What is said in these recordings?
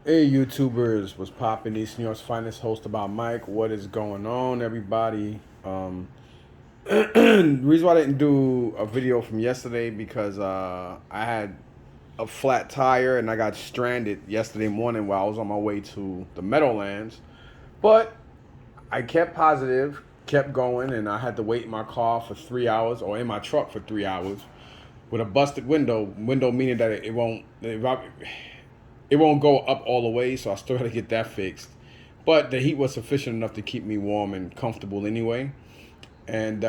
Hey YouTubers, what's poppin'? East New York's finest host about Mike. What is going on, everybody? The reason why I didn't do a video from yesterday because I had a flat tire and I got stranded yesterday morning while I was on my way to the Meadowlands. But I kept positive, kept going, and I had to wait in my car for 3 hours or in my truck for 3 hours with a busted window. Window meaning that it won't go up all the way, so I still had to get that fixed. But the heat was sufficient enough to keep me warm and comfortable anyway. And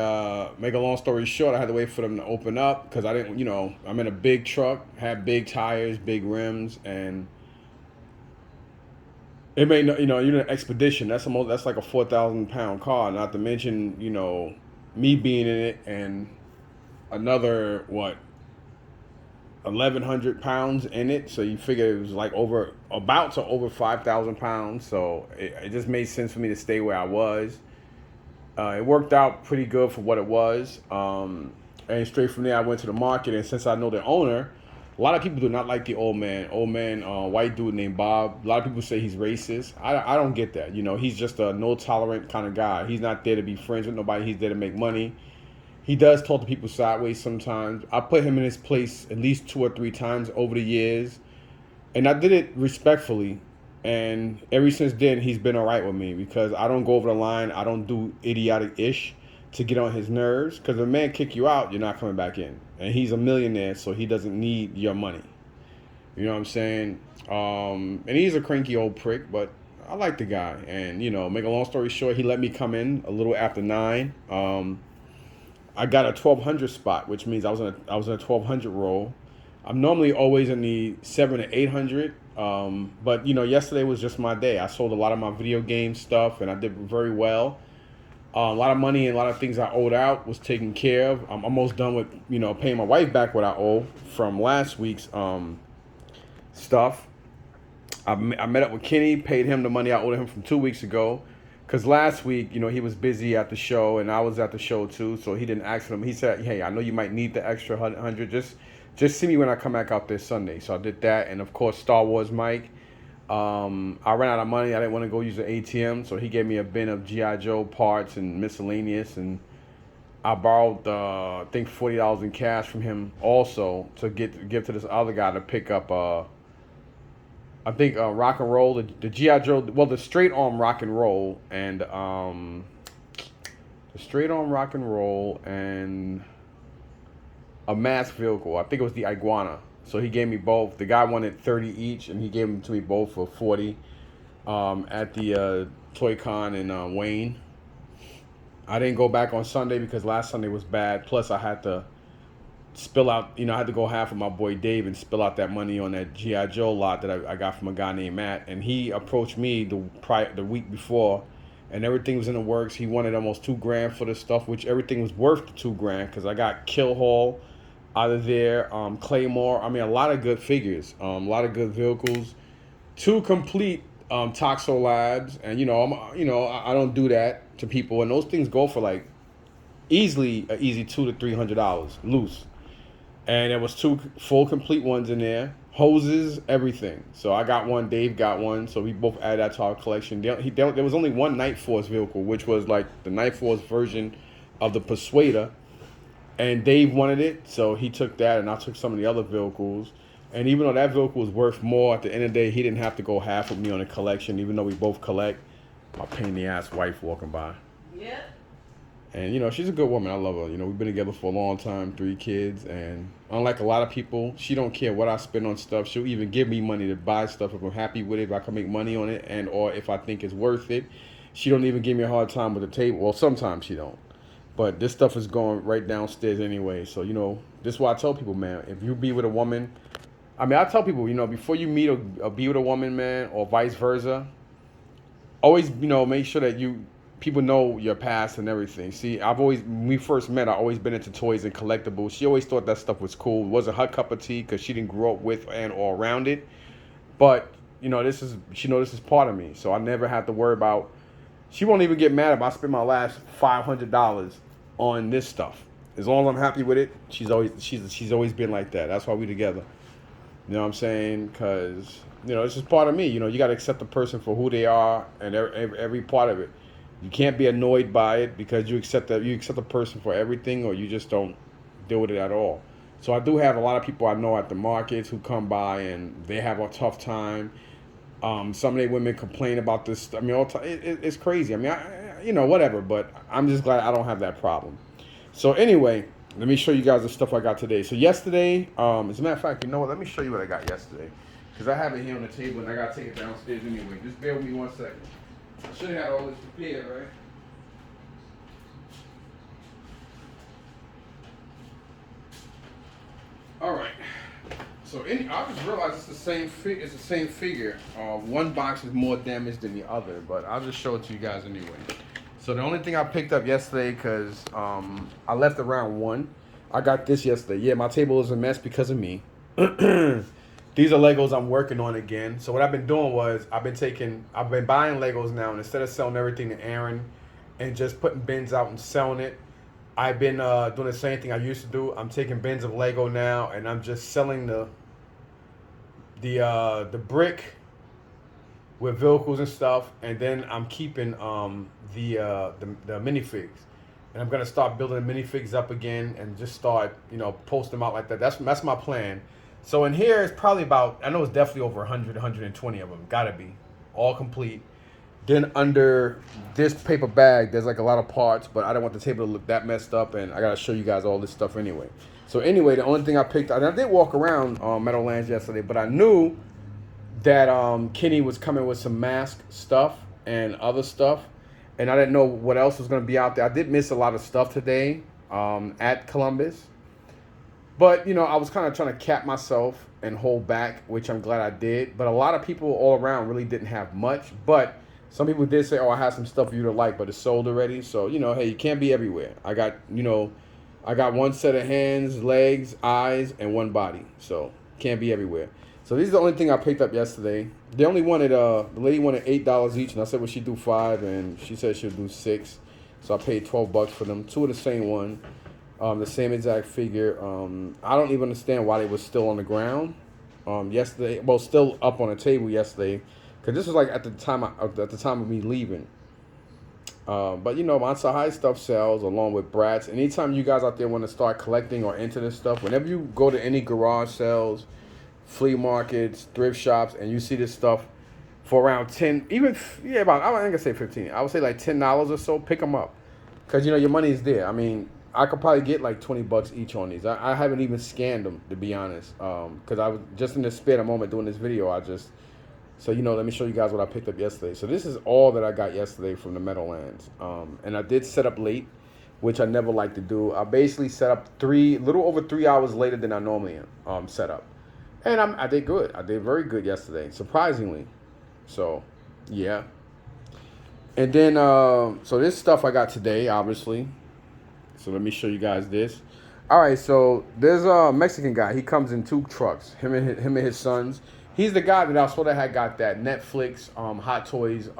make a long story short, I had to wait for them to open up because I didn't, I'm in a big truck, had big tires, big rims, and it may, you're in an expedition. That's like a 4,000 pound car. Not to mention, me being in it and another 1,100 pounds in it, so you figure it was like over 5,000 pounds. So it just made sense for me to stay where I was. It worked out pretty good for what it was. And straight from there, I went to the market, and since I know the owner, a lot of people do not like the old man. Old man, white dude named Bob. A lot of people say he's racist. I don't get that. He's just a no tolerant kind of guy. He's not there to be friends with nobody. He's there to make money. He does talk to people sideways sometimes. I put him in his place at least 2 or 3 times over the years, and I did it respectfully. And ever since then, he's been all right with me because I don't go over the line. I don't do idiotic ish to get on his nerves. Because if a man kick you out, you're not coming back in. And he's a millionaire, so he doesn't need your money. You know what I'm saying? And he's a cranky old prick, but I like the guy. And make a long story short, he let me come in a little after 9. I got a 1,200 spot, which means I was in a 1,200 roll. I'm normally always in the 7 to 800, but yesterday was just my day. I sold a lot of my video game stuff, and I did very well. A lot of money and a lot of things I owed out was taken care of. I'm almost done with paying my wife back what I owe from last week's stuff. I met up with Kenny, paid him the money I owed him from 2 weeks ago. Because last week, he was busy at the show, and I was at the show too, so he didn't ask him. He said, "Hey, I know you might need the extra 100. Just see me when I come back out this Sunday." So I did that, and of course, Star Wars Mike. I ran out of money. I didn't want to go use the ATM, so he gave me a bin of GI Joe parts and miscellaneous, and I borrowed, I think $40 in cash from him also to give to this other guy to pick up. I think rock and roll, the GI Joe, well, the straight arm rock and roll, and the straight arm rock and roll, and a mass vehicle. I think it was the iguana. So he gave me both. The guy wanted 30 each, and he gave them to me both for 40 at the Toy Con in Wayne. I didn't go back on Sunday because last Sunday was bad. Plus, I had to spill out, I had to go half with my boy Dave and spill out that money on that GI Joe lot that I got from a guy named Matt, and he approached me the week before, and everything was in the works. He wanted almost $2,000 for the stuff, which everything was worth the $2,000 because I got Kill Hall out of there, Claymore. I mean, a lot of good figures, a lot of good vehicles, two complete Toxo Labs, and I don't do that to people, and those things go for like easy $200 to $300 loose. And there was two full complete ones in there, hoses, everything. So I got one, Dave got one, so we both added that to our collection. There was only one Night Force vehicle, which was like the Night Force version of the Persuader, and Dave wanted it, so he took that, and I took some of the other vehicles. And even though that vehicle was worth more, at the end of the day, he didn't have to go half with me on the collection, even though we both collect. My pain in the ass wife walking by. Yeah. And she's a good woman. I love her. We've been together for a long time, 3 kids, and unlike a lot of people, she don't care what I spend on stuff. She'll even give me money to buy stuff if I'm happy with it, if I can make money on it, and or if I think it's worth it. She don't even give me a hard time with the table. Well, sometimes she don't. But this stuff is going right downstairs anyway. So this is why I tell people, man, if you be with a woman, I mean, I tell people, before you meet or be with a woman, man, or vice versa, always, make sure that people know your past and everything. See, when we first met, I always been into toys and collectibles. She always thought that stuff was cool. It wasn't her cup of tea because she didn't grow up with and or around it. But, she know this is part of me. So I never have to worry about, she won't even get mad if I spend my last $500 on this stuff. As long as I'm happy with it, she's always been like that. That's why we together. You know what I'm saying? Because, it's just part of me. You got to accept the person for who they are and every part of it. You can't be annoyed by it because you accept the person for everything, or you just don't deal with it at all. So I do have a lot of people I know at the markets who come by and they have a tough time. Some of the women complain about this. I mean, it's crazy. I mean, whatever. But I'm just glad I don't have that problem. So anyway, let me show you guys the stuff I got today. So yesterday, as a matter of fact, you know what? Let me show you what I got yesterday, because I have it here on the table and I gotta take it downstairs anyway. Just bear with me 1 second. I should have had all this prepared, right? All right. So I just realized it's the same It's the same figure. One box is more damaged than the other, but I'll just show it to you guys anyway. So the only thing I picked up yesterday, because I left around 1, I got this yesterday. Yeah, my table is a mess because of me. These are Legos I'm working on again. So what I've been doing was I've been buying Legos now, and instead of selling everything to Aaron and just putting bins out and selling it, I've been doing the same thing I used to do. I'm taking bins of Lego now, and I'm just selling the brick with vehicles and stuff, and then I'm keeping the minifigs, and I'm gonna start building the minifigs up again and just start post them out like that. That's my plan. So in here it's probably about, I know it's definitely over 100, 120 of them. Gotta be all complete. Then under this paper bag, there's like a lot of parts, but I don't want the table to look that messed up, and I gotta show you guys all this stuff anyway. So anyway, the only thing I picked, and I did walk around Meadowlands yesterday, but I knew that Kenny was coming with some mask stuff and other stuff, and I didn't know what else was gonna be out there. I did miss a lot of stuff today at Columbus, but I was kind of trying to cap myself and hold back, which I'm glad I did. But a lot of people all around really didn't have much, but some people did say, "Oh, I have some stuff for you to like," but it's sold already. So hey, you can't be everywhere. I got one set of hands, legs, eyes, and one body. So can't be everywhere. So these are the only thing I picked up yesterday. They only wanted the lady wanted $8 each, and I said, "Well, she'd do 5," and she said she'd do 6. So I paid $12 for them. 2 of the same one, the same exact figure. I don't even understand why they were still on the ground yesterday. Well, still up on the table yesterday. Because this was like at the time of me leaving. But Monster High stuff sells along with Bratz. Anytime you guys out there want to start collecting or into this stuff, whenever you go to any garage sales, flea markets, thrift shops, and you see this stuff for around 10, even, yeah, about, I ain't gonna say 15, I would say like $10 or so, pick them up. Because your money is there. I mean, I could probably get like $20 each on these. I haven't even scanned them, to be honest. Because I was just in the spare moment doing this video. So, let me show you guys what I picked up yesterday. So this is all that I got yesterday from the Meadowlands. And I did set up late, which I never like to do. I basically set up little over 3 hours later than I normally set up. And I did good. I did very good yesterday, surprisingly. So, yeah. And then, so this stuff I got today, obviously. So let me show you guys this. All right, so there's a Mexican guy. He comes in 2 trucks, him and his sons. He's the guy that I sort of had got that Netflix Hot Toys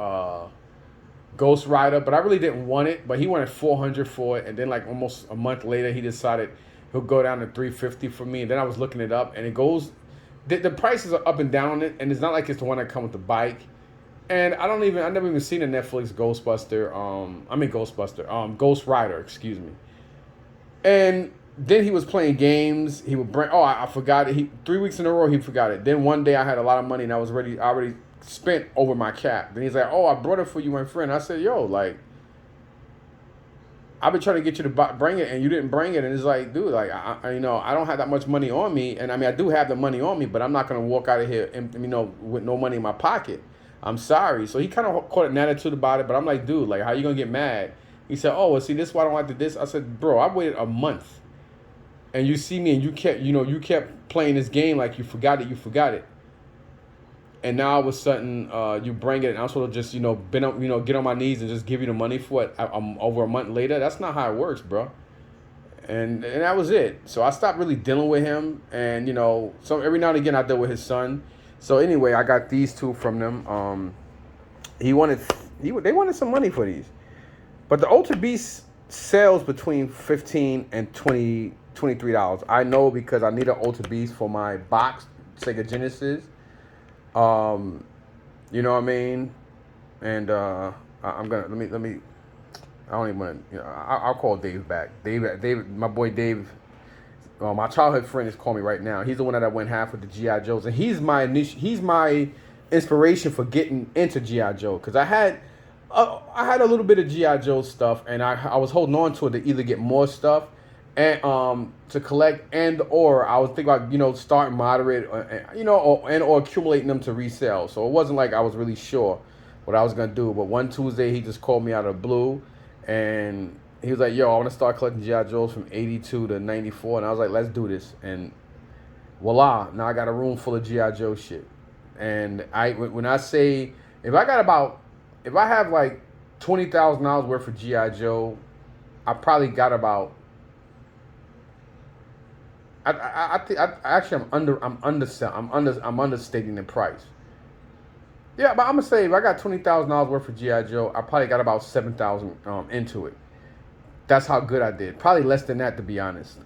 Ghost Rider, but I really didn't want it. But he wanted $400 for it, and then like almost a month later, he decided he'll go down to $350 for me. And then I was looking it up, and it goes, the prices are up and down on it, and it's not like it's the one that comes with the bike. And I never even seen a Netflix Ghost Rider, excuse me. And then he was playing games. He would bring. Oh, I forgot it. 3 weeks in a row he forgot it. Then one day I had a lot of money and I already spent over my cap. Then he's like, "Oh, I brought it for you, my friend." I said, "Yo, like, I've been trying to get you to bring it and you didn't bring it." And it's like, dude, like, I don't have that much money on me. And I mean, I do have the money on me, but I'm not gonna walk out of here with no money in my pocket. I'm sorry. So he kind of caught an attitude about it, but I'm like, dude, like, how you gonna get mad? He said, "Oh, well, see, this is why I don't like this." I said, "Bro, I waited a month. And you see me and you kept playing this game like you forgot it. And now all of a sudden, you bring it and I'm supposed to just, get on my knees and just give you the money for it over a month later. That's not how it works, bro." And that was it. So I stopped really dealing with him. And, so every now and again I deal with his son. So anyway, I got these 2 from them. They wanted some money for these. But the Ultra Beast sells between $15 and $23. I know because I need an Ultra Beast for my box Sega Genesis. Um, you know what I mean? And I'm gonna let me. I don't even want to. I'll call Dave back. Dave, my boy Dave. My childhood friend is calling me right now. He's the one that I went half with the GI Joes, and he's my inspiration for getting into GI Joe because I had a little bit of GI Joe stuff, and I was holding on to it to either get more stuff and to collect, and or I was thinking about starting moderate, or accumulating them to resell. So it wasn't like I was really sure what I was gonna do. But one Tuesday he just called me out of the blue, and he was like, "Yo, I want to start collecting GI Joes from '82 to '94," and I was like, "Let's do this." And voila, now I got a room full of GI Joe shit. And when I say if I have like $20,000 worth of GI Joe, I probably got about. Actually I'm understating the price. Yeah, but I'm gonna say if I got $20,000 worth of GI Joe, I probably got about 7,000 into it. That's how good I did. Probably less than that, to be honest.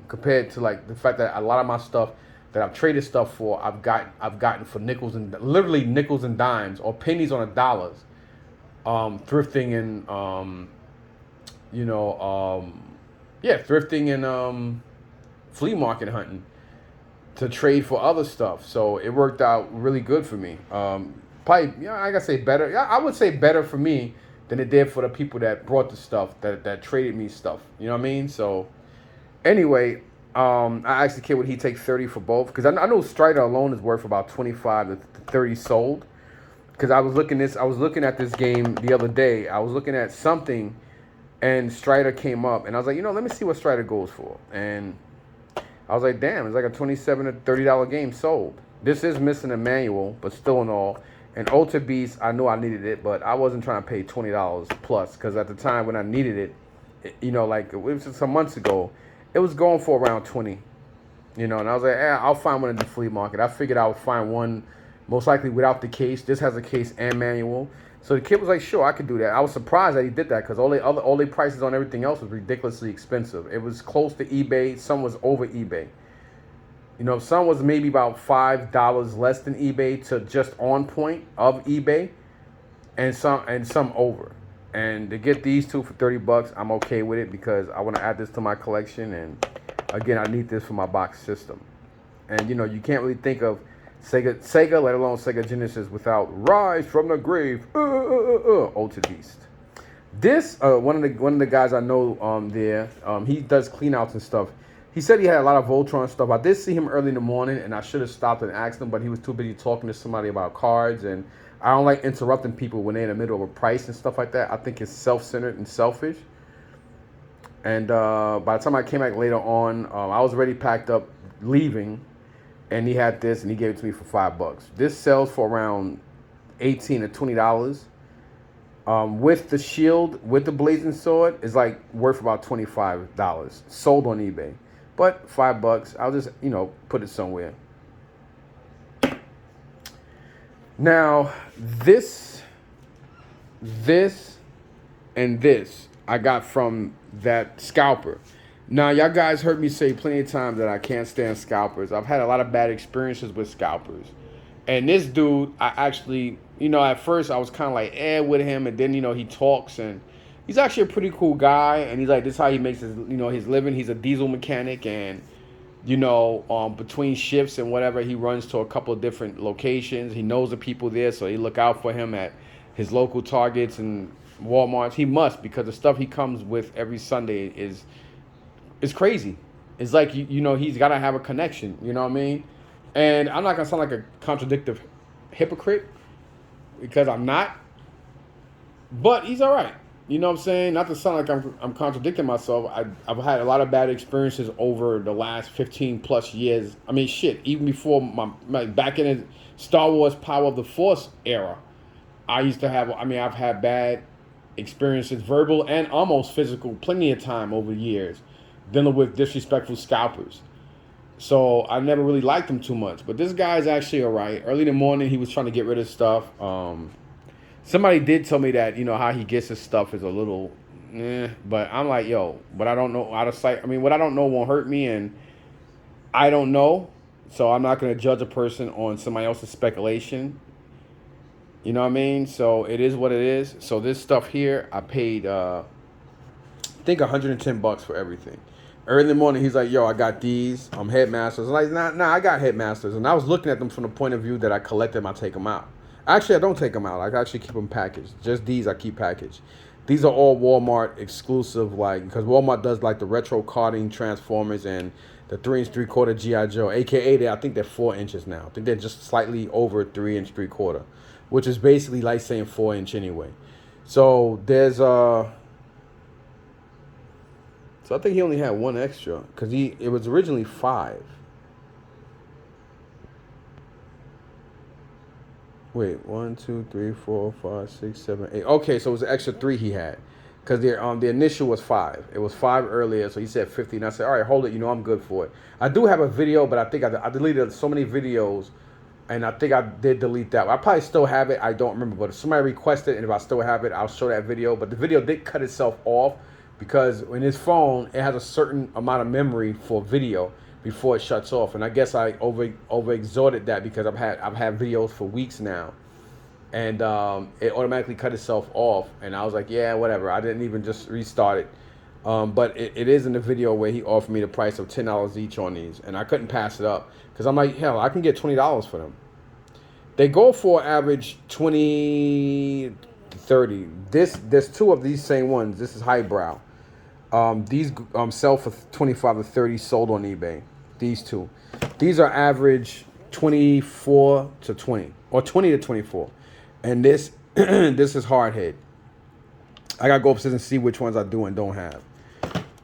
Compared to like the fact that a lot of my stuff that I've traded stuff for, I've gotten for literally nickels and dimes or pennies on a dollars. Thrifting and thrifting and flea market hunting to trade for other stuff. So it worked out really good for me. Probably, I gotta say better. Yeah, I would say better for me than it did for the people that brought the stuff that traded me stuff. You know what I mean? So anyway, I asked the kid would he take 30 for both because I know Strider alone is worth about 25 to 30 sold. Because I was looking at this game the other day. I was looking at something, and Strider came up, and I was like, let me see what Strider goes for. And I was like, damn, it's like a $27 to $30 game sold. This is missing a manual, but still in all. And Ultra Beast, I knew I needed it, but I wasn't trying to pay $20 plus because at the time when I needed it, like it was some months ago, it was going for around 20. And I was like, I'll find one in the flea market. I figured I would find one most likely without the case. This has a case and manual. So the kid was like, sure, I could do that. I was surprised that he did that because all the prices on everything else was ridiculously expensive. It was close to eBay. Some was over eBay. Some was maybe about $5 less than eBay to just on point of eBay, and some over. And to get these two for $30, I'm okay with it because I want to add this to my collection. And again, I need this for my box system. And you can't really think of Sega, let alone Sega Genesis, without Rise from the Grave, Ultra Beast. This one of the guys I know there, he does clean outs and stuff. He said he had a lot of Voltron stuff. I did see him early in the morning, and I should have stopped and asked him, but he was too busy talking to somebody about cards, and I don't like interrupting people when they're in the middle of a price and stuff like that. I think it's self-centered and selfish. And by the time I came back later on, I was already packed up, leaving. And he had this, and he gave it to me for $5. This sells for around $18 to $20. With the shield, with the blazing sword, is like worth about $25. Sold on eBay, but $5. I'll just put it somewhere. Now this, and this I got from that scalper. Now, y'all guys heard me say plenty of times that I can't stand scalpers. I've had a lot of bad experiences with scalpers. And this dude, I actually, at first I was kind of like, with him. And then, he talks and he's actually a pretty cool guy. And he's like, this is how he makes his, his living. He's a diesel mechanic. And, between shifts and whatever, he runs to a couple of different locations. He knows the people there. So he look out for him at his local Targets and Walmarts. He must, because the stuff he comes with every Sunday is... It's crazy. It's like, he's got to have a connection. You know what I mean? And I'm not going to sound like a contradictive hypocrite because I'm not. But he's all right. You know what I'm saying? Not to sound like I'm contradicting myself. I've had a lot of bad experiences over the last 15 plus years. I mean, shit, even before my back in the Star Wars Power of the Force era, I've had bad experiences, verbal and almost physical, plenty of time over years. Dealing with disrespectful scalpers. So I never really liked him too much. But this guy's actually all right. Early in the morning, he was trying to get rid of stuff. Somebody did tell me that, how he gets his stuff is a little, But I'm like, but I don't know, out of sight. I mean, what I don't know won't hurt me. And I don't know. So I'm not going to judge a person on somebody else's speculation. You know what I mean? So it is what it is. So this stuff here, I paid, I think $110 for everything. Early in the morning, he's like, "Yo, I got these. Headmasters." I'm like, "Nah, I got headmasters." And I was looking at them from the point of view that I collect them, I take them out. Actually, I don't take them out. I actually keep them packaged. Just these, I keep packaged. These are all Walmart exclusive, like because Walmart does like the retro carding Transformers and the 3 3/4 GI Joe, aka I think they're 4 inches now. I think they're just slightly over 3 inch 3/4, which is basically like saying 4 inch anyway. So there's so I think he only had one extra because it was originally 5. Wait, 1, 2, 3, 4, 5, 6, 7, 8. Okay, so it was an extra 3 he had because the initial was 5. It was 5 earlier, so he said 50, and I said, all right, hold it. I'm good for it. I do have a video, but I think I deleted so many videos, and I think I did delete that. I probably still have it. I don't remember, but if somebody requested, and if I still have it, I'll show that video. But the video did cut itself off because in his phone it has a certain amount of memory for video before it shuts off, and I guess I over exhorted that because I've had videos for weeks now, and it automatically cut itself off, and I was like, yeah, whatever. I didn't even just restart it. But it is in the video where he offered me the price of $10 each on these, and I couldn't pass it up because I'm like, hell, I can get $20 for them. They go for average 20 to 30. There's 2 of these same ones. This is highbrow. These sell for 25 to 30, sold on eBay. These 2. These are average 24 to 20 or 20 to 24. And this this is hardhead. I gotta go upstairs and see which ones I do and don't have.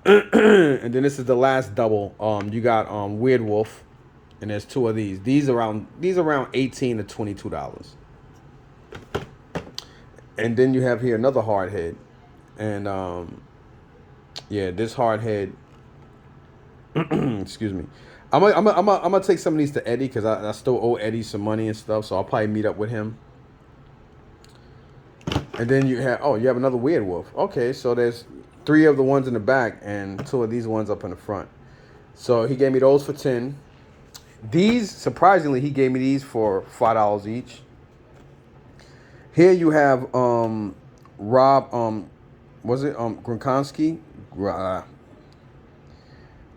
And then this is the last double. You got Weird Wolf, and there's 2 of these. These around $18 to $22. And then you have here another hardhead, and yeah, this hardhead. Excuse me. I'm gonna take some of these to Eddie because I still owe Eddie some money and stuff, so I'll probably meet up with him. And then you have another Weird Wolf. Okay, so there's 3 of the ones in the back and 2 of these ones up in the front. So he gave me those for 10. These, surprisingly, he gave me these for $5 each. Here you have Rob was it Gronkowski?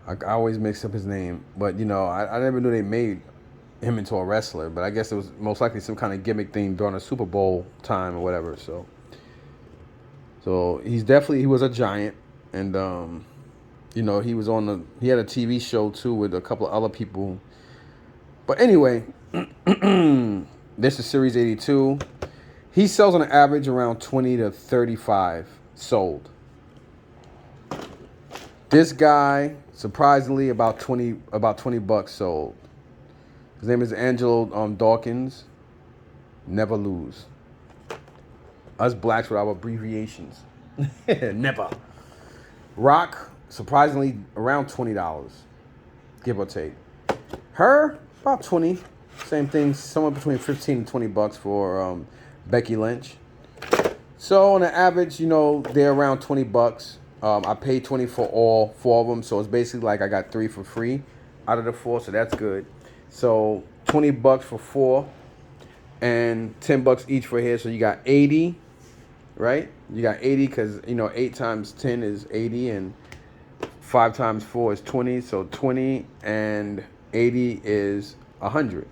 I always mix up his name, but I never knew they made him into a wrestler, but I guess it was most likely some kind of gimmick thing during a Super Bowl time or whatever. So he was a giant, and he had a TV show too with a couple of other people. But anyway, this is Series 82. He sells on an average around 20 to 35 sold. This guy, surprisingly, about 20 bucks sold. His name is Angelo Dawkins. Never lose. Us blacks with our abbreviations. Never. Rock, surprisingly, around $20, give or take. Her, about 20. Same thing, somewhere between 15 and 20 bucks for Becky Lynch. So on an average, they're around 20 bucks. I paid 20 for all 4 of them, so it's basically like I got 3 for free out of the 4, so that's good. So 20 bucks for 4 and 10 bucks each for here, so you got 80, right? You got 80 because 8 times 10 is 80 and 5 times 4 is 20, so 20 and 80 is 100.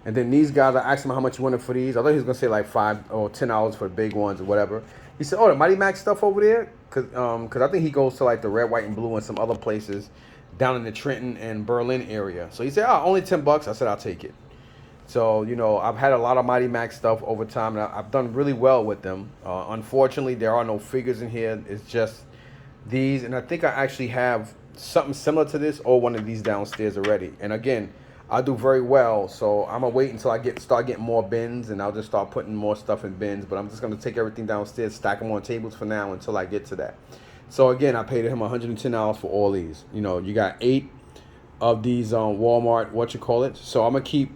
And then these guys, I asked him how much he wanted for these. I thought he was gonna say like $5 or $10 for the big ones or whatever. He said, "Oh, the Mighty Max stuff over there," because I think he goes to like the Red, White, and Blue and some other places down in the Trenton and Berlin area. So he said, "Oh, only 10 bucks." I said, "I'll take it." So I've had a lot of Mighty Max stuff over time, and I've done really well with them. Unfortunately, there are no figures in here. It's just these, and I think I actually have something similar to this or one of these downstairs already. And again, I do very well, so I'm gonna wait until I start getting more bins, and I'll just start putting more stuff in bins. But I'm just gonna take everything downstairs, stack them on tables for now until I get to that. So again, I paid him $110 for all these. You got 8 of these Walmart So I'm gonna keep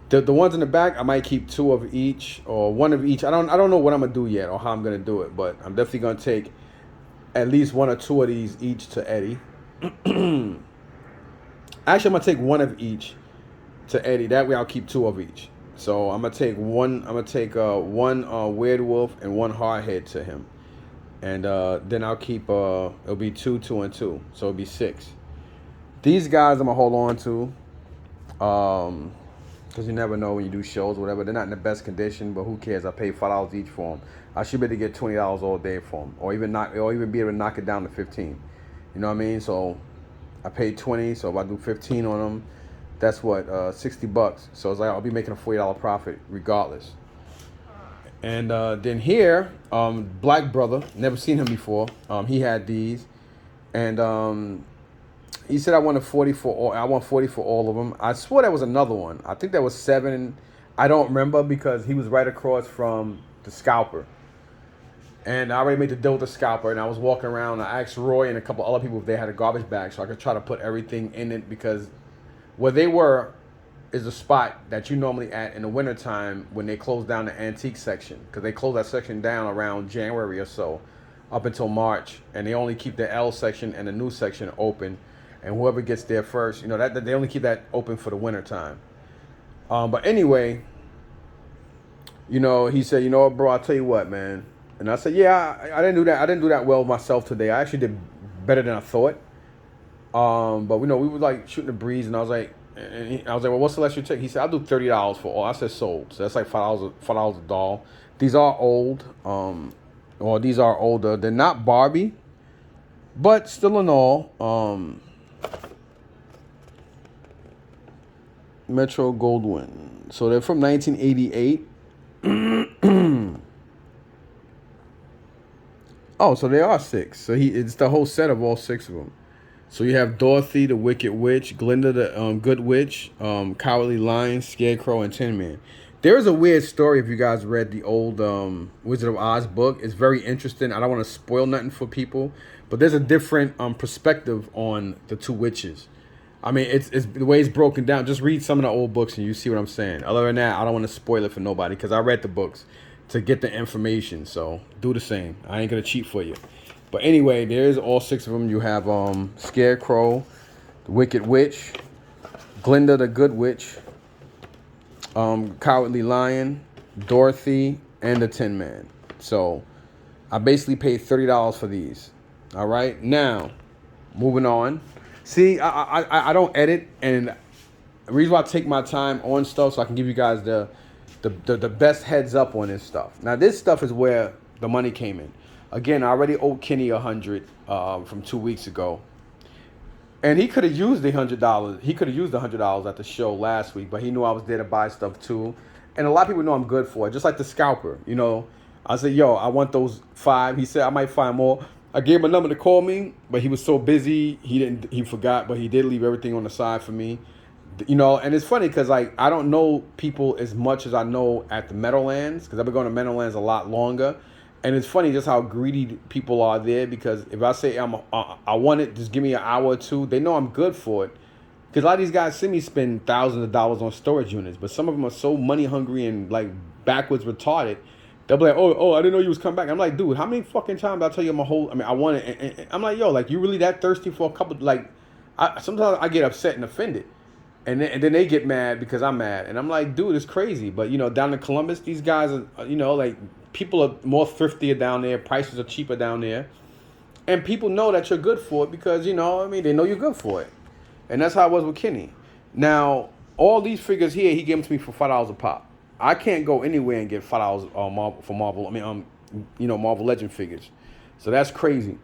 the ones in the back. I might keep 2 of each or 1 of each. I don't know what I'm gonna do yet or how I'm gonna do it, but I'm definitely gonna take at least 1 or 2 of these each to Eddie. Actually, I'm gonna take one of each to Eddie. That way, I'll keep two of each. So I'm gonna take one. I'm gonna take one weird wolf and one hardhead to him, and then I'll keep it'll be two, two, and two. So it'll be six. These guys I'm gonna hold on to. Because you never know when you do shows or whatever. They're not in the best condition, but who cares? I paid $5 each for them. I should be able to get $20 all day for them, or even be able to knock it down to 15. You know what I mean? So I paid 20. So if I do 15 on them, that's what $60. So it's like I'll be making a $40 profit regardless. And then here, Black Brother, never seen him before. He had these, and he said I wanted 40 for all. I want 40 for all of them. I swore there was another one. I think there was 7. I don't remember because he was right across from the scalper. And I already made the deal with the scalper, and I was walking around. I asked Roy and a couple other people if they had a garbage bag so I could try to put everything in it, because where they were is a spot that you normally at in the wintertime when they close down the antique section, because they close that section down around January or so up until March, and they only keep the L section and the new section open. And whoever gets there first, that they only keep that open for the winter time. But anyway, he said, what, bro, I'll tell you what, man. And I said, yeah, I didn't do that. I didn't do that well myself today. I actually did better than I thought. But we were like shooting the breeze, and I was like, well, what's the less you take? He said, I'll do $30 for all. I said sold. So that's like $5 a doll. These are old, or these are older. They're not Barbie, but still in all, Metro Goldwyn. So they're from 1988. Oh, so they are 6. So it's the whole set of all 6 of them. So you have Dorothy, the Wicked Witch, Glinda, the Good Witch, Cowardly Lion, Scarecrow, and Tin Man. There is a weird story if you guys read the old Wizard of Oz book. It's very interesting. I don't want to spoil nothing for people, but there's a different perspective on the 2 witches. I mean, it's the way it's broken down. Just read some of the old books and you see what I'm saying. Other than that, I don't want to spoil it for nobody because I read the books to get the information. So do the same. I ain't gonna cheat for you. But anyway, there's all 6 of them. You have Scarecrow, the Wicked Witch, Glinda, the Good Witch, Cowardly Lion, Dorothy, and the Tin Man. So I basically paid $30 for these. All right, now moving on. See, I don't edit, and the reason why I take my time on stuff so I can give you guys the best heads up on this stuff. Now, this stuff is where the money came in. Again, I already owed Kenny $100 from 2 weeks ago, and he could have used the $100. He could have used the $100 at the show last week, but he knew I was there to buy stuff too. And a lot of people know I'm good for it, just like the scalper. I said, yo, I want those 5. He said I might find more. I gave him a number to call me, but he was so busy he forgot, but he did leave everything on the side for me. And it's funny because I don't know people as much as I know at the Meadowlands, because I've been going to Meadowlands a lot longer. And it's funny just how greedy people are there, because if I say I want it, just give me an hour or 2, they know I'm good for it. Because a lot of these guys see me spend thousands of dollars on storage units, but some of them are so money hungry and like backwards retarded. They'll be like, oh, I didn't know you was coming back. I'm like, dude, how many fucking times I tell you I want it. And I'm like, yo, like, you really that thirsty for a couple, like, sometimes I get upset and offended. And then they get mad because I'm mad. And I'm like, dude, it's crazy. But, down in Columbus, these guys are, like, people are more thriftier down there. Prices are cheaper down there. And people know that you're good for it because, they know you're good for it. And that's how it was with Kenny. Now, all these figures here, he gave them to me for $5 a pop. I can't go anywhere and get $5 for Marvel. Marvel Legend figures. So that's crazy.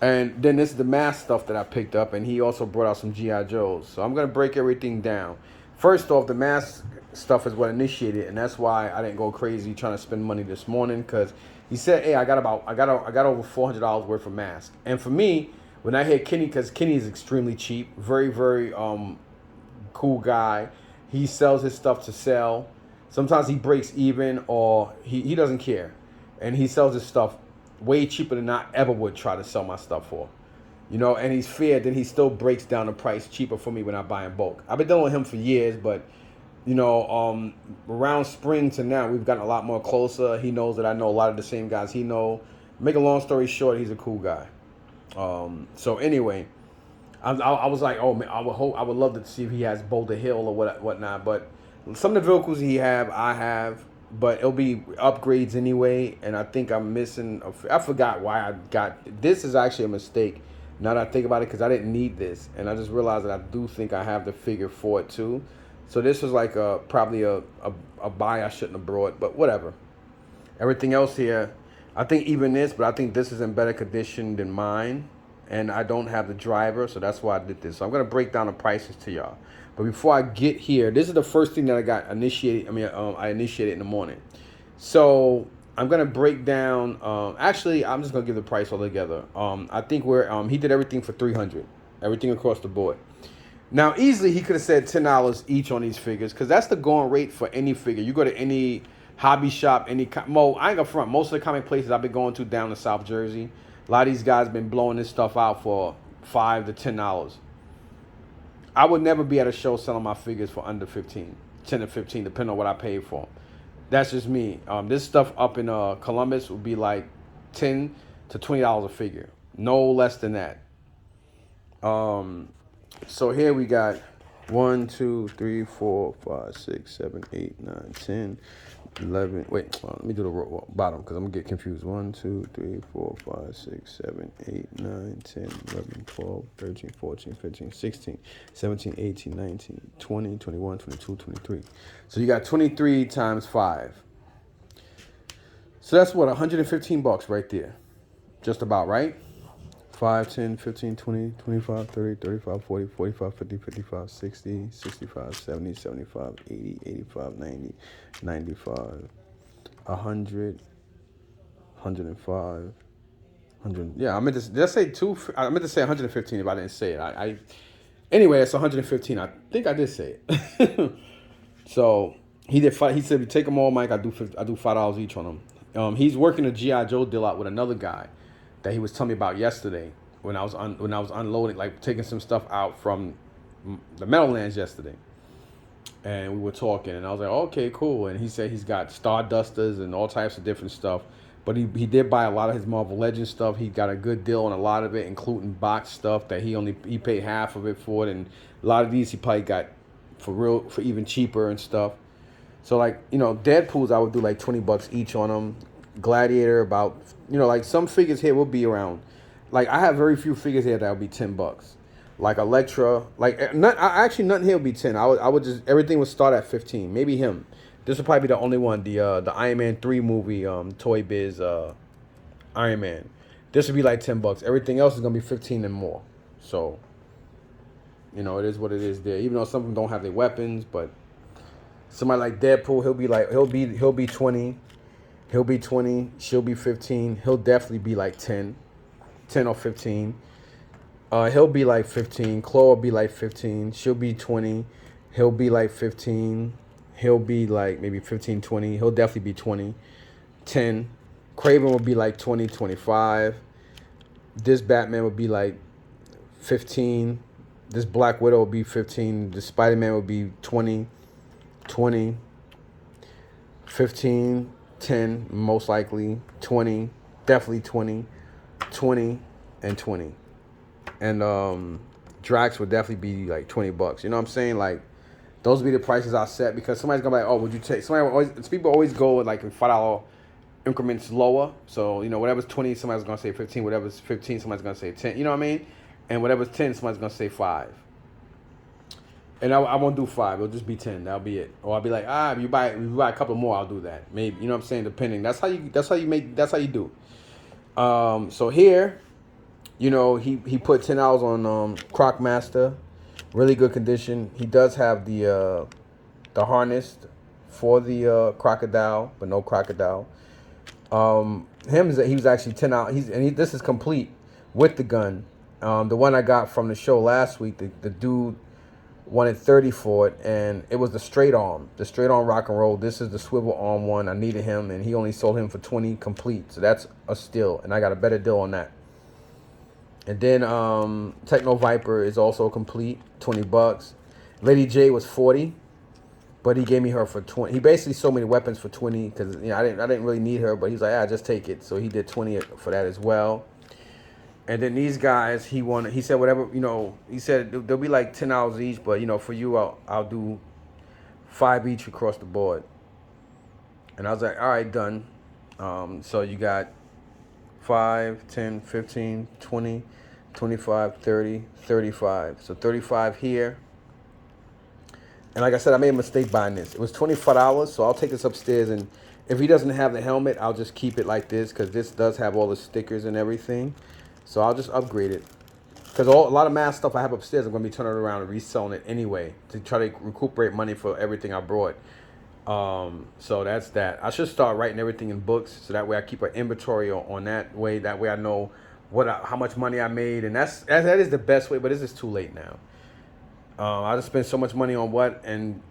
And then this is the mask stuff that I picked up, and he also brought out some G.I. Joes. So I'm gonna break everything down. First off, the mask stuff is what initiated, and that's why I didn't go crazy trying to spend money this morning, because he said, hey, I got over $400 worth of masks. And for me, when I hit Kenny, because Kenny is extremely cheap, very, very cool guy. He sells his stuff to sell. Sometimes he breaks even, or he doesn't care. And he sells his stuff way cheaper than I ever would try to sell my stuff for. And he's fair, then he still breaks down the price cheaper for me when I buy in bulk. I've been dealing with him for years, but, around spring to now, we've gotten a lot more closer. He knows that I know a lot of the same guys he know. Make a long story short, he's a cool guy. So anyway, I was like, oh man, I would love to see if he has Boulder Hill or whatnot. But some of the vehicles he have, I have, but it'll be upgrades anyway. And I think I'm missing. I forgot why I got this. Is actually a mistake. Now that I think about it, because I didn't need this, and I just realized that I do think I have the figure for it too. So this was like probably a buy I shouldn't have brought, but whatever. Everything else here, I think even this, but I think this is in better condition than mine. And I don't have the driver, so that's why I did this. So I'm going to break down the prices to y'all. But before I get here, this is the first thing that I got initiated. I initiated in the morning. So I'm going to break down. Actually, I'm just going to give the price altogether. I think he did everything for $300. Everything across the board. Now, easily, he could have said $10 each on these figures, because that's the going rate for any figure. You go to any hobby shop, I ain't gonna front. Most of the comic places I've been going to down in South Jersey, a lot of these guys been blowing this stuff out for $5 to $10. I would never be at a show selling my figures for under 15, 10 to 15, depending on what I paid for. That's just me. This stuff up in Columbus would be like $10 to $20 a figure, no less than that. So here we got 1, 2, 3, 4, 5, 6, 7, 8, 9, 10, 11. Wait, let me do the bottom because I'm going to get confused. 1, 2, 3, 4, 5, 6, 7, 8, 9, 10, 11, 12, 13, 14, 15, 16, 17, 18, 19, 20, 21, 22, 23. So you got 23 times 5. So that's what, $115 right there. Just about, right? 5, 10, 15, 20, 25, 30, 35, 40, 45, 50, 55, 60, 65, 70, 75, 80, 85, 90, 95, 100, 105, 100. Yeah, I meant to say I meant to say 115 if I didn't say it. Anyway, it's 115. I think I did say it. So he did. He said, "We take them all, Mike. I do $5 each on them." He's working a GI Joe deal out with another guy that he was telling me about yesterday when I was unloading, like taking some stuff out from the Meadowlands yesterday, and we were talking, and I was like, okay, cool. And he said he's got Stardusters and all types of different stuff, but he did buy a lot of his Marvel Legends stuff. He got a good deal on a lot of it, including box stuff that he paid half of it for it, and a lot of these he probably got for even cheaper and stuff. So like, Deadpools I would do like $20 each on them. Gladiator about, like some figures here will be around, like I have very few figures here that will be $10. Like Elektra, like nothing here will be 10. I would just, everything would start at 15. Maybe him. This would probably be the only one. The Iron Man 3 movie, Toy Biz Iron Man. This would be like $10. Everything else is gonna be 15 and more. So, it is what it is there. Even though some of them don't have their weapons, but somebody like Deadpool, he'll be 20. He'll be 20. She'll be 15. He'll definitely be like 10 or 15. He'll be like 15. Chloe will be like 15. She'll be 20. He'll be like 15. He'll be like maybe 15, 20. He'll definitely be 20. 10. Craven will be like 20, 25. This Batman will be like 15. This Black Widow will be 15. This Spider-Man will be 20, 20, 15, 10, most likely, 20, definitely 20, 20, and 20. And Drax would definitely be like $20. You know what I'm saying? Like, those would be the prices I set, because somebody's gonna be like, oh, would you take? People always go like in $5 increments lower. So, whatever's 20, somebody's gonna say 15. Whatever's 15, somebody's gonna say 10. You know what I mean? And whatever's 10, somebody's gonna say 5. And I won't do 5. It'll just be 10. That'll be it. Or I'll be like, if you buy a couple more, I'll do that. Maybe, you know what I'm saying? Depending. That's how you do. So here, he put $10 on Crocmaster. Really good condition. He does have the harness for the crocodile, but no crocodile. He was actually $10. This is complete with the gun. The one I got from the show last week, the dude wanted 30 for it, and it was the straight arm rock and roll. This is the swivel arm one. I needed him, and he only sold him for 20 complete. So that's a steal, and I got a better deal on that. And then Techno Viper is also complete, $20. Lady J was 40, but he gave me her for 20. He basically sold me the weapons for 20 because I didn't really need her, but he's like, just take it. So he did 20 for that as well. And then these guys, he said whatever, he said they'll be like $10 each, but for you, I'll do 5 each across the board. And I was like, all right, done. So you got 5, 10, 15, 20, 25, 30, 35. So 35 here. And like I said, I made a mistake buying this. It was $25, so I'll take this upstairs. And if he doesn't have the helmet, I'll just keep it like this because this does have all the stickers and everything. So I'll just upgrade it. Because a lot of mask stuff I have upstairs, I'm going to be turning it around and reselling it anyway to try to recuperate money for everything I brought. So that's that. I should start writing everything in books so that way I keep an inventory on that way. That way I know how much money I made, and that is the best way. But this is too late now. I just spent so much money on what, and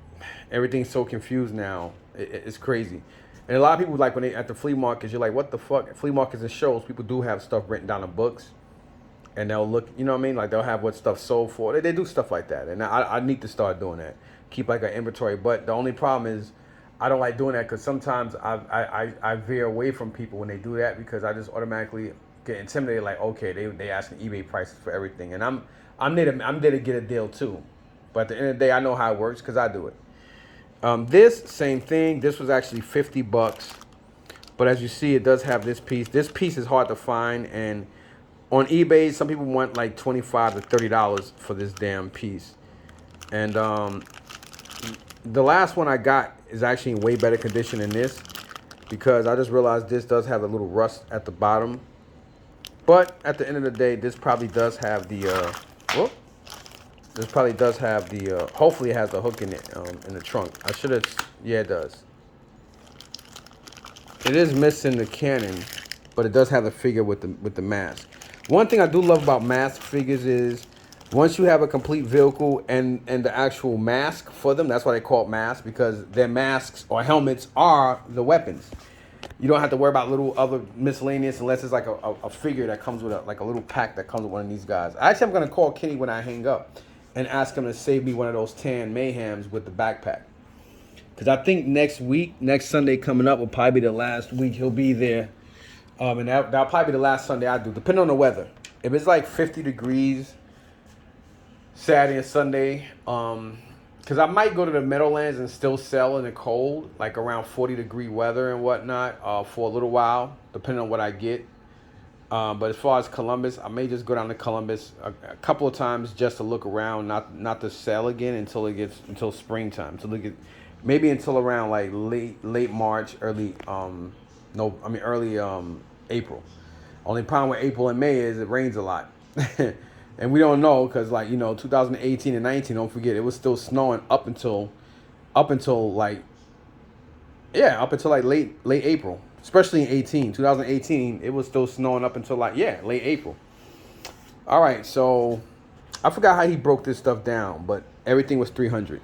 everything's so confused now. It's crazy. And a lot of people like when they at the flea markets, you're like, what the fuck? Flea markets and shows, people do have stuff written down in books, and they'll look, you know what I mean? Like they'll have what stuff sold for. They do stuff like that, and I need to start doing that. Keep like an inventory. But the only problem is, I don't like doing that because sometimes I veer away from people when they do that because I just automatically get intimidated. Like, okay, they asking eBay prices for everything, and I'm there to get a deal too. But at the end of the day, I know how it works because I do it. This same thing. This was actually $50, but as you see, it does have this piece. This piece is hard to find, and on eBay, some people want like $25 to $30 for this damn piece. And the last one I got is actually in way better condition than this because I just realized this does have a little rust at the bottom. But at the end of the day, this probably does have the hopefully it has the hook in it in the trunk. I should have, yeah, it does. It is missing the cannon, but it does have the figure with the mask. One thing I do love about mask figures is once you have a complete vehicle and the actual mask for them, that's why they call it masks, because their masks or helmets are the weapons. You don't have to worry about little other miscellaneous unless it's like a figure that comes with like a little pack that comes with one of these guys. Actually, I'm going to call Kenny when I hang up and ask him to save me one of those tan mayhems with the backpack. Because I think next Sunday coming up will probably be the last week he'll be there. And that'll probably be the last Sunday I do, depending on the weather. If it's like 50 degrees Saturday and Sunday, because I might go to the Meadowlands and still sell in the cold, like around 40-degree weather and whatnot, for a little while, depending on what I get. But as far as Columbus, I may just go down to Columbus a couple of times just to look around, not to sell again until springtime. Maybe until around like late March, early April. Only problem with April and May is it rains a lot. And we don't know because 2018 and 19, don't forget, it was still snowing up until like late April. Especially in 2018, it was still snowing up until late April. All right, so I forgot how he broke this stuff down, but everything was $300.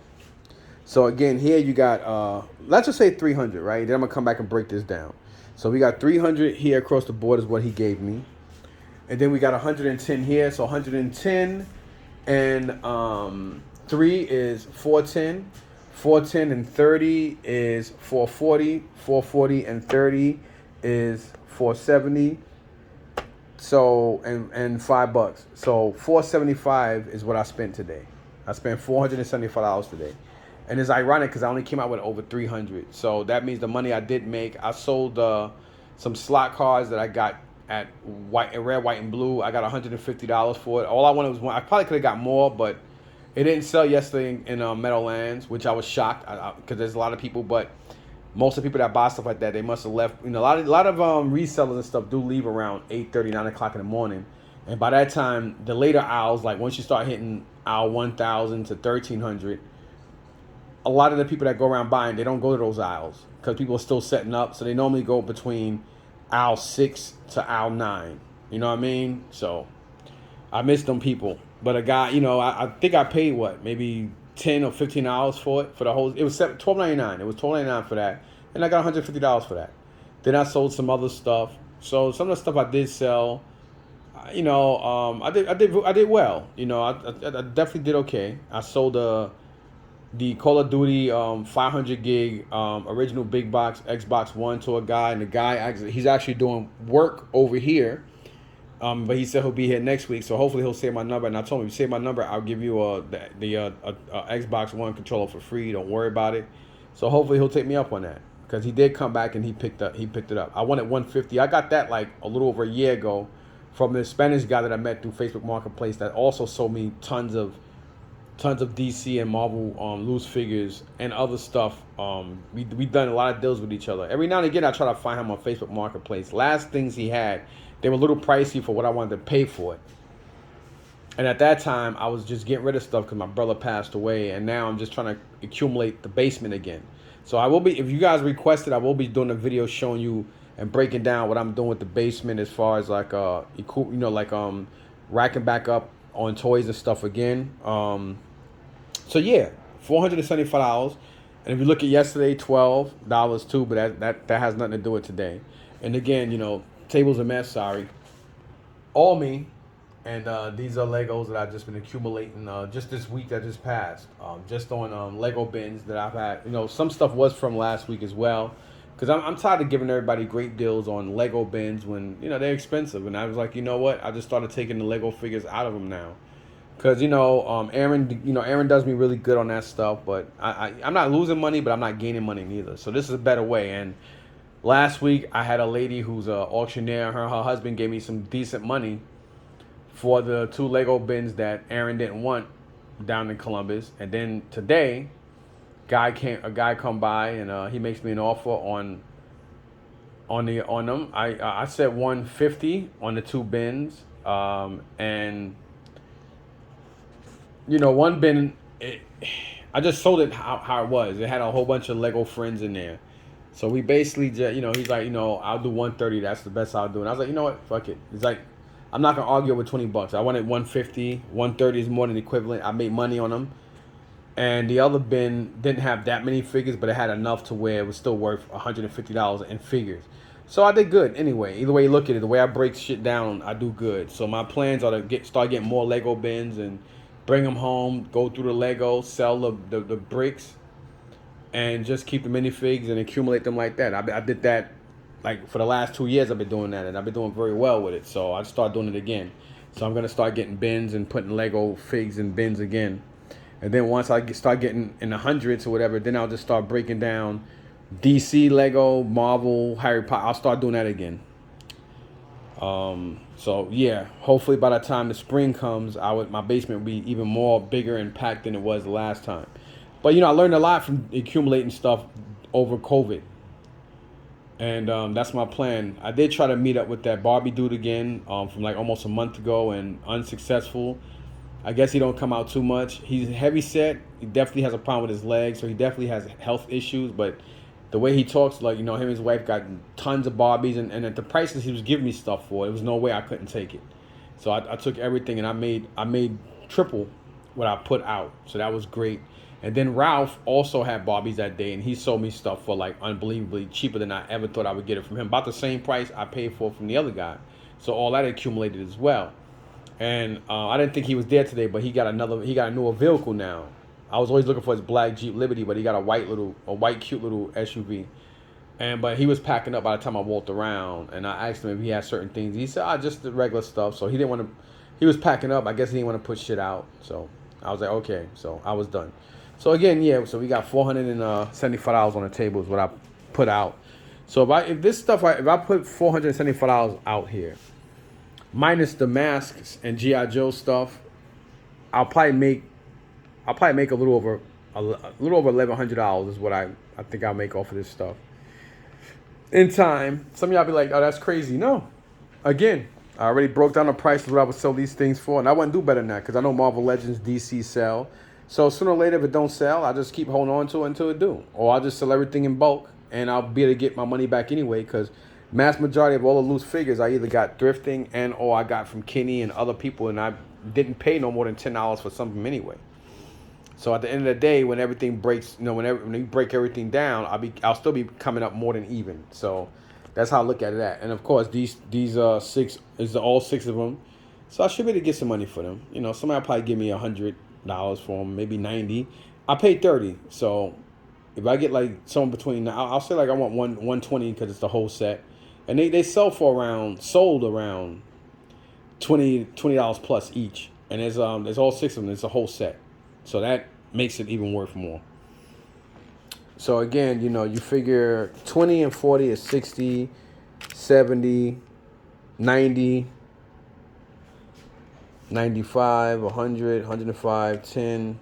So again, here you got, let's just say 300, right? Then I'm gonna come back and break this down. So we got 300 here across the board is what he gave me. And then we got 110 here. So 110 and 3 is 410. 410 and 30 is 440. 440 and 30 is 470. So and $5. So 475 is what I spent today. I spent $475 today. And it's ironic because I only came out with over 300. So that means the money I did make, I sold some slot cards that I got at red, white, and blue. I got $150 for it. All I wanted was one. I probably could have got more, but it didn't sell yesterday in Meadowlands, which I was shocked because there's a lot of people. But most of the people that buy stuff like that, they must have left. A lot of resellers and stuff do leave around 8:30, 9 o'clock in the morning. And by that time, the later aisles, like once you start hitting aisle 1,000 to 1,300, a lot of the people that go around buying, they don't go to those aisles because people are still setting up. So they normally go between aisle 6 to aisle 9. You know what I mean? So I miss them people. But a guy, I think I paid maybe $10 or $15 for it for the whole. It was $12.99. It was $12.99 for that, and I got $150 for that. Then I sold some other stuff. So some of the stuff I did sell, I did well. I definitely did okay. I sold the Call of Duty 500 gig original big box Xbox One to a guy, and the guy he's actually doing work over here But he said he'll be here next week, so hopefully he'll save my number. And I told him, if you save my number, I'll give you a Xbox One controller for free. Don't worry about it. So hopefully he'll take me up on that, because he did come back and he picked it up. I wanted 150. I got that like a little over a year ago from this Spanish guy that I met through Facebook Marketplace that also sold me tons of DC and Marvel loose figures and other stuff. We done a lot of deals with each other. Every now and again, I try to find him on Facebook Marketplace. Last things he had, they were a little pricey for what I wanted to pay for it. And at that time, I was just getting rid of stuff because my brother passed away, and now I'm just trying to accumulate the basement again. So I will be, if you guys requested, I will be doing a video showing you and breaking down what I'm doing with the basement as far as like racking back up on toys and stuff again. So yeah, $475. And if you look at yesterday, $12 too, but that has nothing to do with today. And again, table's a mess, sorry. All me. And these are Legos that I've just been accumulating just this week that just passed. Just on Lego bins that I've had. Some stuff was from last week as well. Because I'm tired of giving everybody great deals on Lego bins when, they're expensive. And I was like, you know what? I just started taking the Lego figures out of them now. Because, Aaron does me really good on that stuff. But I'm not losing money, but I'm not gaining money neither. So this is a better way. And last week, I had a lady who's an auctioneer. Her husband gave me some decent money for the 2 Lego bins that Aaron didn't want down in Columbus. And then today, a guy come by and he makes me an offer on them. I said 150 on the 2 bins. And one bin, I just sold it how it was. It had a whole bunch of Lego friends in there. So we basically just, he's like, I'll do 130. That's the best I'll do. And I was like, you know what? Fuck it. It's like, I'm not going to argue over $20. I wanted 150. 130 is more than equivalent. I made money on them. And the other bin didn't have that many figures, but it had enough to where it was still worth $150 in figures. So I did good. Anyway, either way you look at it, the way I break shit down, I do good. So my plans are to start getting more Lego bins and bring them home, go through the Lego, sell the bricks, and just keep the minifigs and accumulate them like that. I did that. Like, for the last 2 years, I've been doing that, and I've been doing very well with it. So I just started doing it again. So I'm going to start getting bins and putting Lego figs in bins again. And then once I start getting in the hundreds or whatever, then I'll just start breaking down DC, Lego, Marvel, Harry Potter. I'll start doing that again. So, yeah, hopefully by the time the spring comes, my basement will be even more bigger and packed than it was the last time. But, I learned a lot from accumulating stuff over COVID. And that's my plan. I did try to meet up with that Barbie dude again from like almost a month ago, and unsuccessful. I guess he don't come out too much. He's heavy set. He definitely has a problem with his legs, so he definitely has health issues. But the way he talks, like, him and his wife got tons of Barbies, and at the prices he was giving me stuff for, there was no way I couldn't take it. So I took everything, and I made triple what I put out. So that was great. And then Ralph also had Barbies that day, and he sold me stuff for like unbelievably cheaper than I ever thought I would get it from him. About the same price I paid for from the other guy. So all that accumulated as well. And I didn't think he was there today, but he got a newer vehicle now. I was always looking for his black Jeep Liberty, but he got a white cute little SUV. But he was packing up by the time I walked around, and I asked him if he had certain things. He said, just the regular stuff. So he didn't want to. He was packing up. I guess he didn't want to put shit out. So I was like, okay. So I was done. So again, yeah. So we got $475 on the table is what I put out. So if I put $475 out here, minus the masks and GI Joe stuff, I'll probably make a little over $1,100 is what I think I'll make off of this stuff. In time, some of y'all be like, oh, that's crazy. No, again, I already broke down the price of what I would sell these things for, and I wouldn't do better than that because I know Marvel Legends, DC sell. So sooner or later, if it don't sell, I'll just keep holding on to it until it do. Or I'll just sell everything in bulk, and I'll be able to get my money back anyway, because mass majority of all the loose figures I either got thrifting or I got from Kenny and other people, and I didn't pay no more than $10 for something anyway. So at the end of the day, when everything breaks, when you break everything down, I'll still be coming up more than even. So that's how I look at it at. And of course, these 6 is all 6 of them. So I should be able to get some money for them. Somebody will probably give me $100 for them, maybe 90. I paid 30. So if I get like somewhere between, I'll say like I want 120 because it's the whole set. And they sold around $20 plus each, and there's all six of them. It's a whole set, so that makes it even worth more. So again, you figure 20 and 40 is 60, 70, 90, 95, 100, 105, 10,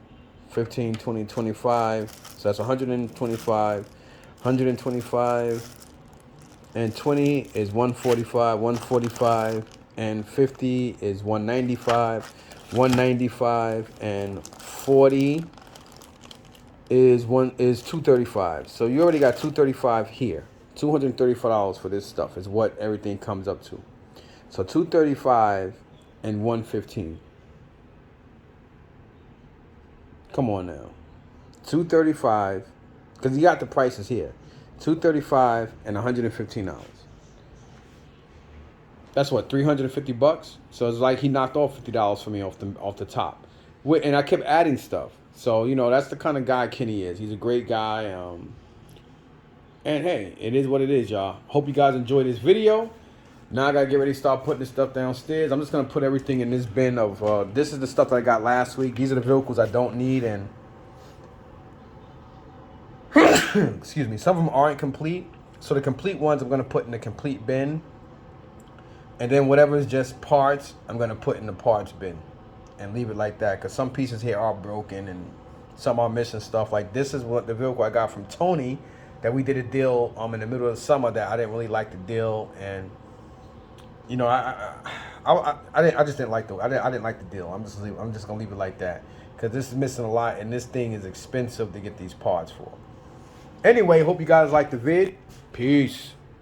15, 20, 25. So that's 125, 125, and 20 is 145, 145, and 50 is 195, 195, and 40 is 235. So you already got 235 here. $235 for this stuff is what everything comes up to. So 235 and 115. Come on now. 235, because you got the prices here. 235 and $115. That's what, $350. So it's like he knocked off $50 for me off the top. And I kept adding stuff. So, that's the kind of guy Kenny is. He's a great guy. And hey, it is what it is, y'all. Hope you guys enjoyed this video. Now I gotta get ready to start putting this stuff downstairs. I'm just gonna put everything in this bin of this is the stuff that I got last week. These are the vehicles I don't need, and excuse me, some of them aren't complete. So the complete ones I'm gonna put in the complete bin. And then whatever is just parts, I'm gonna put in the parts bin and leave it like that. Cause some pieces here are broken and some are missing stuff. Like this is what the vehicle I got from Tony that we did a deal in the middle of the summer that I didn't really like the deal, and I just didn't like I didn't like the deal. I'm just gonna leave it like that because this is missing a lot, and this thing is expensive to get these parts for. Anyway, hope you guys like the vid. Peace.